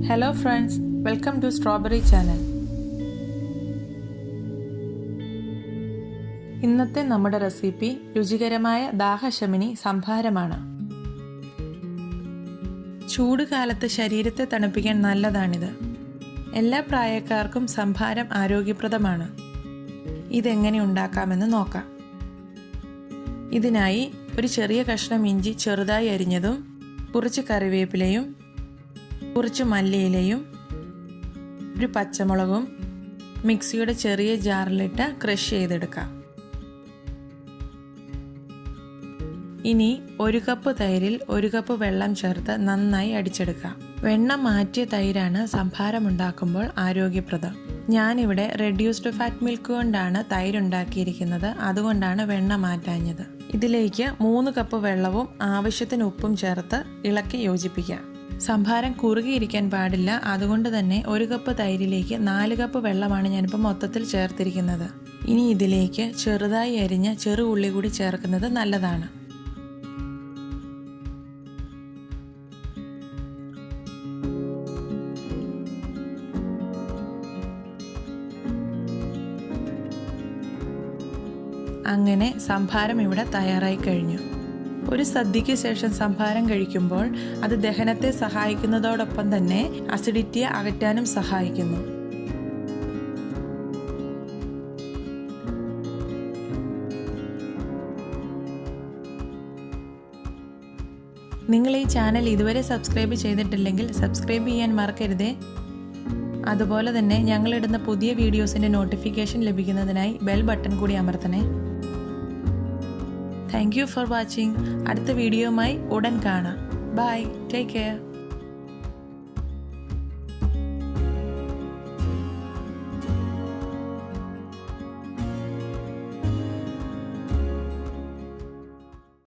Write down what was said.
Hello friends, welcome to Strawberry channel. ഇന്നത്തെ നമ്മുടെ recipe രുചികരമായ ദാഹശമനി സംഭാരമാണ്. ചൂട് കാലത്ത് ശരീരത്തെ തണുപ്പിക്കാൻ നല്ലതാണിത്. എല്ലാ പ്രായക്കാർക്കും സംഭാരം ആരോഗ്യപ്രദമാണ്. ഇതെങ്ങനെ ഉണ്ടാക്കാമെന്ന് നോക്കാം. ഇതിനായി ഒരു ചെറിയ കഷ്ണം ഇഞ്ചി ചെറുതായി അരിഞ്ഞതും കുറച്ച് കറിവേപ്പിലയും കുറച്ച് മല്ലിയിലയും ഒരു പച്ചമുളകും മിക്സിയുടെ ചെറിയ ജാറിലിട്ട് ക്രഷ് ചെയ്തെടുക്കാം. ഇനി 1 കപ്പ് തൈരിൽ 1 കപ്പ് വെള്ളം ചേർത്ത് നന്നായി അടിച്ചെടുക്കാം. വെണ്ണ മാറ്റിയ തൈരാണ് സംഭാരം ഉണ്ടാക്കുമ്പോൾ ആരോഗ്യപ്രദം. ഞാനിവിടെ റെഡ്യൂസ്ഡ് ഫാറ്റ് മിൽക്ക് കൊണ്ടാണ് തൈരുണ്ടാക്കിയിരിക്കുന്നത്, അതുകൊണ്ടാണ് വെണ്ണ മാറ്റാഞ്ഞത്. ഇതിലേക്ക് 3 കപ്പ് വെള്ളവും ആവശ്യത്തിന് ഉപ്പും ചേർത്ത് ഇളക്കി യോജിപ്പിക്കാം. സംഭാരം കുറുകിയിരിക്കാൻ പാടില്ല, അതുകൊണ്ട് തന്നെ 1 കപ്പ് തൈരിലേക്ക് 4 കപ്പ് വെള്ളമാണ് ഞാനിപ്പോൾ മൊത്തത്തിൽ ചേർത്തിരിക്കുന്നത്. ഇനി ഇതിലേക്ക് ചെറുതായി അരിഞ്ഞ ചെറു ഉള്ളി കൂടി ചേർക്കുന്നത് നല്ലതാണ്. അങ്ങനെ സംഭാരം ഇവിടെ തയ്യാറായി കഴിഞ്ഞു. ഒരു സദ്യയ്ക്ക് ശേഷം സംഭാരം കഴിക്കുമ്പോൾ അത് ദഹനത്തെ സഹായിക്കുന്നതോടൊപ്പം തന്നെ അസിഡിറ്റിയെ അകറ്റാനും സഹായിക്കുന്നു. നിങ്ങൾ ഈ ചാനൽ ഇതുവരെ സബ്സ്ക്രൈബ് ചെയ്തിട്ടില്ലെങ്കിൽ സബ്സ്ക്രൈബ് ചെയ്യാൻ മറക്കരുതേ. അതുപോലെ തന്നെ ഞങ്ങളിടുന്ന പുതിയ വീഡിയോസിൻ്റെ നോട്ടിഫിക്കേഷൻ ലഭിക്കുന്നതിനായി ബെൽ ബട്ടൺ കൂടി അമർത്തണേ. Thank you for watching. അടുത്ത വീഡിയോയുമായി ഉടൻ കാണാം. Bye, take care.